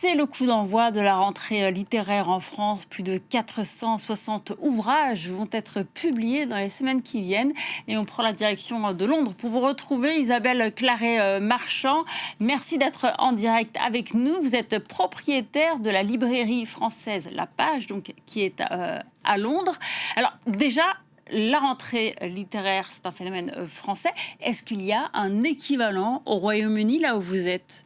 C'est le coup d'envoi de la rentrée littéraire en France. Plus de 460 ouvrages vont être publiés dans les semaines qui viennent. Et on prend la direction de Londres pour vous retrouver, Isabelle Claret-Marchand. Merci d'être en direct avec nous. Vous êtes propriétaire de la librairie française La Page, donc, qui est à Londres. Alors déjà, la rentrée littéraire, c'est un phénomène français. Est-ce qu'il y a un équivalent au Royaume-Uni, là où vous êtes ?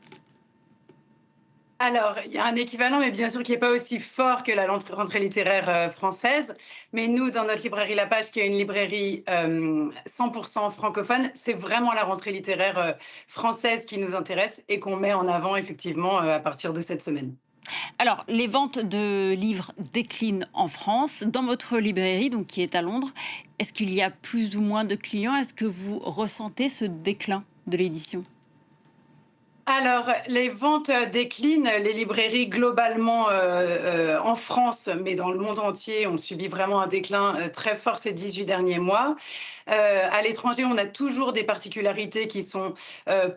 Alors, il y a un équivalent, mais bien sûr qui n'est pas aussi fort que la rentrée littéraire française. Mais nous, dans notre librairie La Page, qui est une librairie 100% francophone, c'est vraiment la rentrée littéraire française qui nous intéresse et qu'on met en avant effectivement à partir de cette semaine. Alors, les ventes de livres déclinent en France. Dans votre librairie, donc, qui est à Londres, est-ce qu'il y a plus ou moins de clients? Est-ce que vous ressentez ce déclin de l'édition? Alors, les ventes déclinent. Les librairies, globalement, en France, mais dans le monde entier, ont subi vraiment un déclin très fort ces 18 derniers mois. À l'étranger, on a toujours des particularités qui sont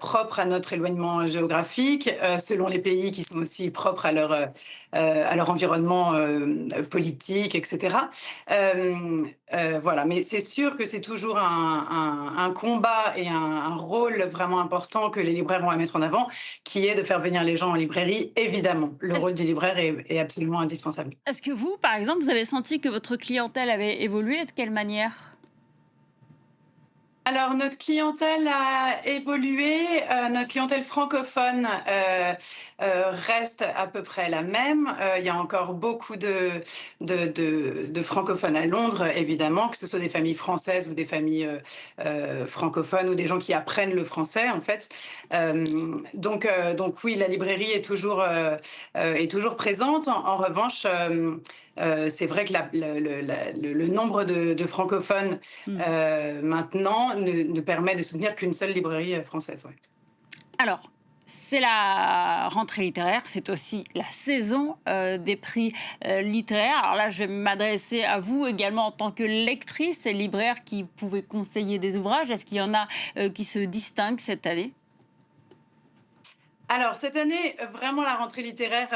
propres à notre éloignement géographique, selon les pays qui sont aussi propres à leur environnement politique, etc. Voilà, mais c'est sûr que c'est toujours un combat et un rôle vraiment important que les libraires ont à mettre en avant, qui est de faire venir les gens en librairie, évidemment. Le Est-ce rôle du libraire est absolument indispensable. est-ce que vous, par exemple, vous avez senti que votre clientèle avait évolué et de quelle manière? Alors, notre clientèle a évolué, notre clientèle francophone reste à peu près la même. Il y a encore beaucoup de francophones à Londres, évidemment, que ce soit des familles françaises ou des familles francophones ou des gens qui apprennent le français, en fait. Donc oui, la librairie est toujours présente. En revanche, c'est vrai que le nombre de francophones Hmm. maintenant ne permet de soutenir qu'une seule librairie française. Ouais. Alors, c'est la rentrée littéraire, c'est aussi la saison des prix littéraires. Alors là, je vais m'adresser à vous également en tant que lectrice et libraire qui pouvait conseiller des ouvrages. Est-ce qu'il y en a qui se distinguent cette année? Alors, cette année, vraiment, la rentrée littéraire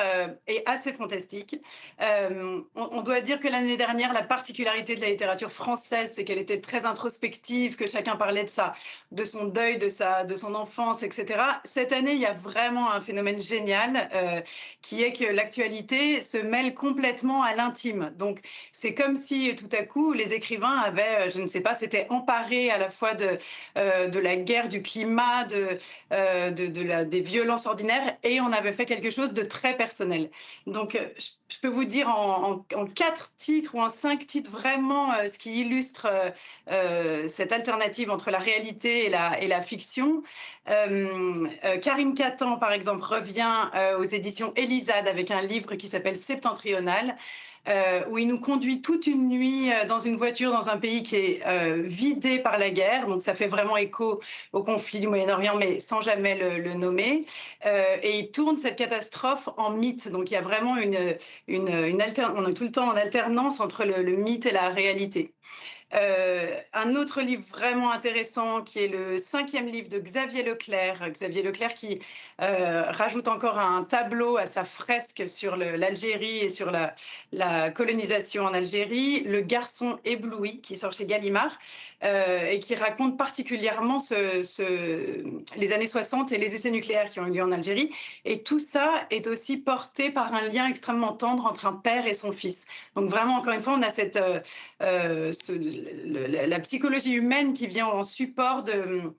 est assez fantastique. On doit dire que l'année dernière, la particularité de la littérature française, c'est qu'elle était très introspective, que chacun parlait de son deuil, de son enfance, etc. Cette année, il y a vraiment un phénomène génial qui est que l'actualité se mêle complètement à l'intime. Donc, c'est comme si tout à coup, les écrivains avaient, je ne sais pas, s'étaient emparés à la fois de la guerre, du climat, des violences ordinaires, et on avait fait quelque chose de très personnel. Donc, je peux vous dire en 4 titres ou en 5 titres vraiment ce qui illustre cette alternative entre la réalité et la fiction. Karim Katan, par exemple, revient aux éditions Elisade avec un livre qui s'appelle Septentrional, où il nous conduit toute une nuit dans une voiture dans un pays qui est vidé par la guerre. Donc ça fait vraiment écho au conflit du Moyen-Orient, mais sans jamais le nommer. Et il tourne cette catastrophe en mythe. Donc il y a vraiment on est tout le temps en alternance entre le mythe et la réalité. Un autre livre vraiment intéressant qui est le 5e livre de Xavier Leclerc. Xavier Leclerc qui rajoute encore un tableau à sa fresque sur l'Algérie et sur la colonisation en Algérie. Le garçon ébloui, qui sort chez Gallimard, et qui raconte particulièrement les années 60 et les essais nucléaires qui ont eu lieu en Algérie. Et tout ça est aussi porté par un lien extrêmement tendre entre un père et son fils. Donc vraiment, encore une fois, on a la psychologie humaine qui vient en support de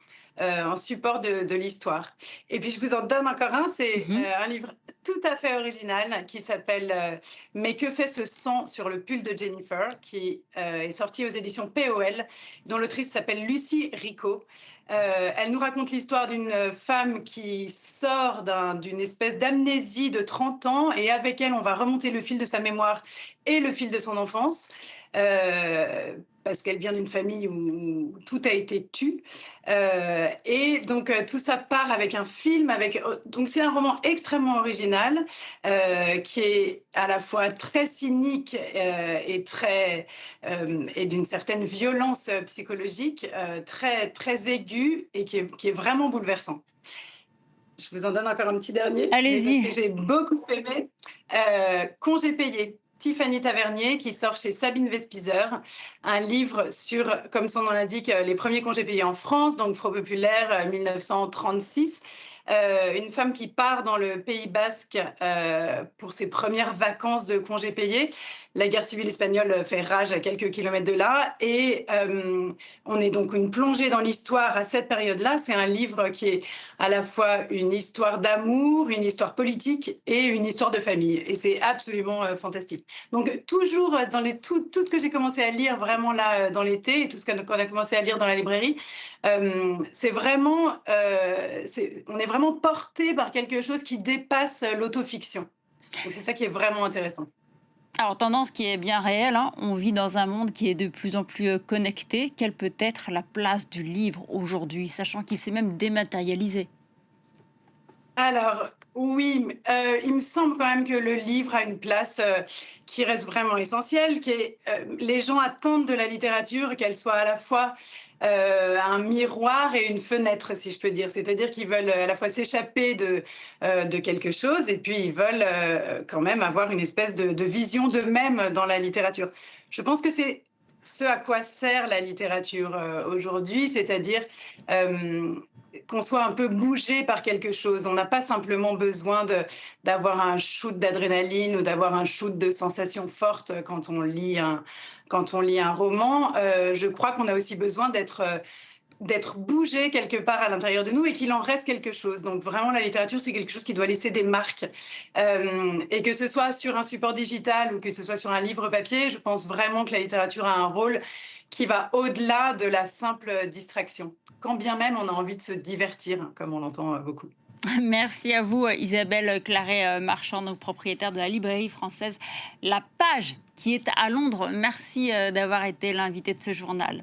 l'histoire. Et puis je vous en donne encore un, c'est Mhm. un livre tout à fait original qui s'appelle Mais que fait ce sang sur le pull de Jennifer, qui est sorti aux éditions POL, dont l'autrice s'appelle Lucie Rico. Elle nous raconte l'histoire d'une femme qui sort d'une espèce d'amnésie de 30 ans, et avec elle, on va remonter le fil de sa mémoire et le fil de son enfance, parce qu'elle vient d'une famille où tout a été tu. Et donc, tout ça part avec un film. Donc, c'est un roman extrêmement original, qui est à la fois très cynique et d'une certaine violence psychologique, très, très aiguë, et qui est vraiment bouleversant. Je vous en donne encore un petit dernier, mais parce Allez-y. que j'ai beaucoup aimé. Congés payés, Tiffany Tavernier, qui sort chez Sabine Vespizer, un livre sur, comme son nom l'indique, les premiers congés payés en France, donc Front Populaire, 1936. Une femme qui part dans le Pays Basque pour ses premières vacances de congés payés. La guerre civile espagnole fait rage à quelques kilomètres de là, et on est donc une plongée dans l'histoire à cette période-là. C'est un livre qui est à la fois une histoire d'amour, une histoire politique et une histoire de famille. Et c'est absolument fantastique. Donc toujours tout ce que j'ai commencé à lire vraiment là dans l'été, et tout ce qu'on a commencé à lire dans la librairie, c'est vraiment, on est vraiment porté par quelque chose qui dépasse l'autofiction. Donc c'est ça qui est vraiment intéressant. Alors, tendance qui est bien réelle, hein, on vit dans un monde qui est de plus en plus connecté. Quelle peut être la place du livre aujourd'hui, sachant qu'il s'est même dématérialisé? Alors, oui, il me semble quand même que le livre a une place qui reste vraiment essentielle, les gens attendent de la littérature qu'elle soit à la fois un miroir et une fenêtre, si je peux dire. C'est-à-dire qu'ils veulent à la fois s'échapper de quelque chose, et puis ils veulent quand même avoir une espèce de vision d'eux-mêmes dans la littérature. Je pense que c'est ce à quoi sert la littérature aujourd'hui, c'est-à-dire euh, qu'on soit un peu bougé par quelque chose. On n'a pas simplement besoin d'avoir un shoot d'adrénaline ou d'avoir un shoot de sensations fortes quand on lit un roman. Je crois qu'on a aussi besoin d'être bougé quelque part à l'intérieur de nous et qu'il en reste quelque chose. Donc vraiment, la littérature, c'est quelque chose qui doit laisser des marques. Et que ce soit sur un support digital ou que ce soit sur un livre papier, je pense vraiment que la littérature a un rôle qui va au-delà de la simple distraction. Quand bien même on a envie de se divertir, hein, comme on l'entend beaucoup. Merci à vous, Isabelle Claret-Marchand, donc propriétaire de la librairie française La Page, qui est à Londres. Merci d'avoir été l'invité de ce journal.